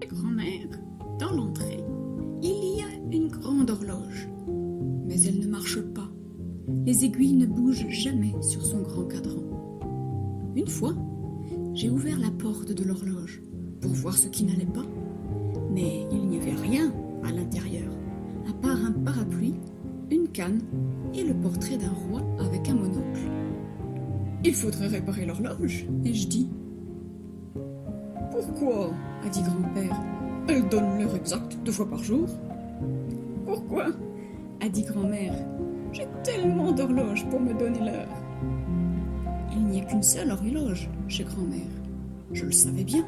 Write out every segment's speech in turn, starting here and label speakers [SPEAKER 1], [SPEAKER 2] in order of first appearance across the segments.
[SPEAKER 1] Grand-mère, dans l'entrée, il y a une grande horloge. Mais elle ne marche pas. Les aiguilles ne bougent jamais sur son grand cadran. Une fois, j'ai ouvert la porte de l'horloge pour voir ce qui n'allait pas. Mais il n'y avait rien à l'intérieur, à part un parapluie, une canne et le portrait d'un roi avec un monocle. « Il faudrait réparer l'horloge, » ai-je dit. « Pourquoi ?» a dit grand-père. « Elle donne l'heure exacte 2 fois par jour. »« Pourquoi ?» a dit grand-mère. « J'ai tellement d'horloges pour me donner l'heure. » Il n'y a qu'une seule horloge chez grand-mère. Je le savais bien.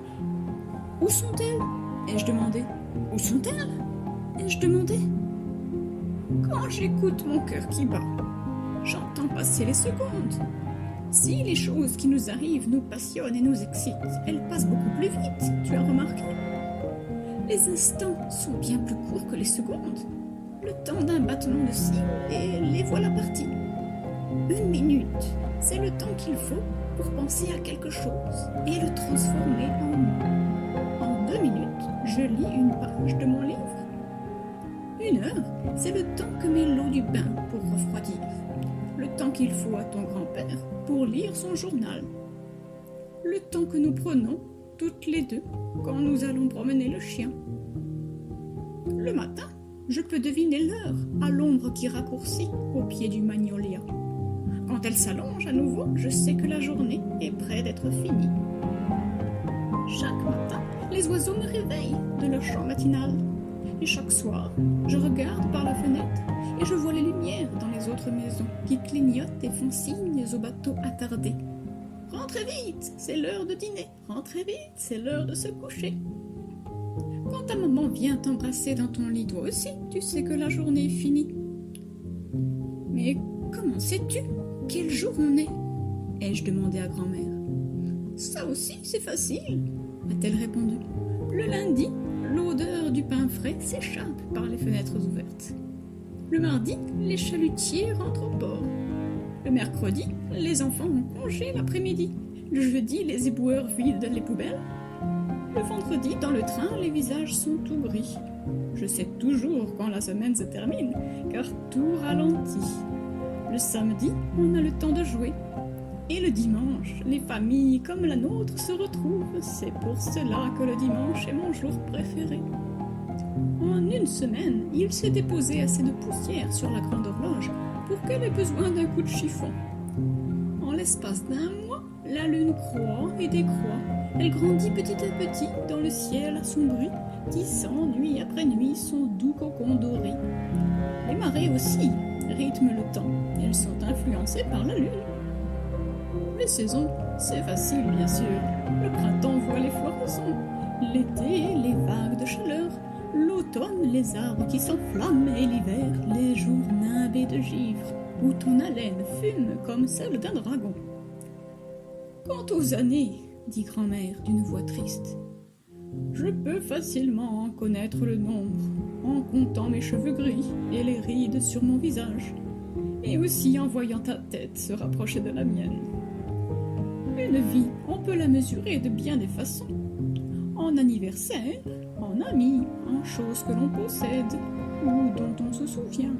[SPEAKER 1] « Où sont-elles » ai-je demandé. « Où sont-elles » ai-je demandé. Quand j'écoute mon cœur qui bat, j'entends passer les secondes. Si les choses qui nous arrivent nous passionnent et nous excitent, elles passent beaucoup plus vite, tu as remarqué. Les instants sont bien plus courts que les secondes. Le temps d'un battement de cils et les voilà partis. 1 minute, c'est le temps qu'il faut pour penser à quelque chose et le transformer en mots. En 2 minutes, je lis une page de mon livre. 1 heure, c'est le temps que met l'eau du bain pour refroidir. Le temps qu'il faut à ton grand-père pour lire son journal. Le temps que nous prenons, toutes les deux, quand nous allons promener le chien. Le matin, je peux deviner l'heure à l'ombre qui raccourcit au pied du magnolia. Quand elle s'allonge à nouveau, je sais que la journée est près d'être finie. Chaque matin, les oiseaux me réveillent de leur chant matinal. Et chaque soir, je regarde par la fenêtre et je vois les lumières dans les autres maisons qui clignotent et font signes aux bateaux attardés. Rentrez vite, c'est l'heure de dîner. Rentrez vite, c'est l'heure de se coucher. Quand ta maman vient t'embrasser dans ton lit, toi aussi, tu sais que la journée est finie. Mais comment sais-tu quel jour on est ? Ai-je demandé à grand-mère. Ça aussi, c'est facile, a-t-elle répondu. Le lundi, l'odeur du pain frais s'échappe par les fenêtres ouvertes. Le mardi, les chalutiers rentrent au port. Le mercredi, les enfants ont congé l'après-midi. Le jeudi, les éboueurs vident les poubelles. Le vendredi, dans le train, les visages sont tout gris. Je sais toujours quand la semaine se termine, car tout ralentit. Le samedi, on a le temps de jouer. Et le dimanche, les familles comme la nôtre se retrouvent. C'est pour cela que le dimanche est mon jour préféré. En 1 semaine, il s'est déposé assez de poussière sur la grande horloge pour qu'elle ait besoin d'un coup de chiffon. En l'espace d'1 mois, la lune croît et décroît. Elle grandit petit à petit dans le ciel assombri, tissant nuit après nuit son doux cocon doré. Les marées aussi rythment le temps. Elles sont influencées par la lune. Les saisons, c'est facile bien sûr. Le printemps voit les floraisons, l'été les vagues de chaleur, l'automne les arbres qui s'enflamment et l'hiver les jours nimbés de givre, où ton haleine fume comme celle d'un dragon. Quant aux années, dit grand-mère d'une voix triste, je peux facilement en connaître le nombre, en comptant mes cheveux gris et les rides sur mon visage, et aussi en voyant ta tête se rapprocher de la mienne. Une vie, on peut la mesurer de bien des façons. En anniversaire, en amis, en choses que l'on possède ou dont on se souvient.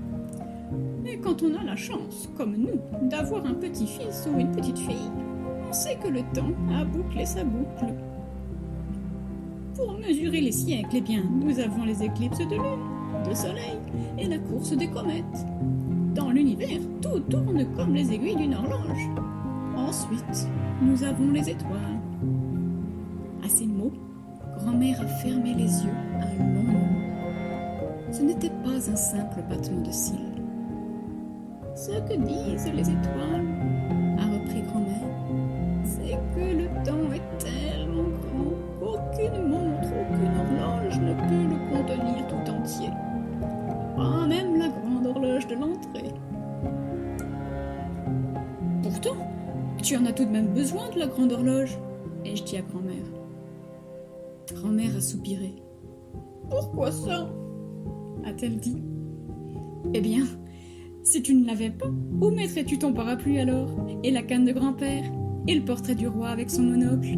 [SPEAKER 1] Mais quand on a la chance, comme nous, d'avoir un petit-fils ou une petite-fille, on sait que le temps a bouclé sa boucle. Pour mesurer les siècles, eh bien, nous avons les éclipses de lune, de soleil et la course des comètes. Dans l'univers, tout tourne comme les aiguilles d'une horloge. Ensuite, nous avons les étoiles. À ces mots, grand-mère a fermé les yeux un long moment. Ce n'était pas un simple battement de cils. Ce que disent les étoiles, a repris grand-mère, c'est que le temps est tellement grand qu'aucune montre, aucune horloge ne peut le contenir tout entier. Pas même la grande horloge de l'entrée. pourtant, tu en as tout de même besoin de la grande horloge, ai-je dit à grand-mère. Grand-mère a soupiré. Pourquoi ça a-t-elle dit. Eh bien, si tu ne l'avais pas, où mettrais-tu ton parapluie alors? Et la canne de grand-père? Et le portrait du roi avec son monocle?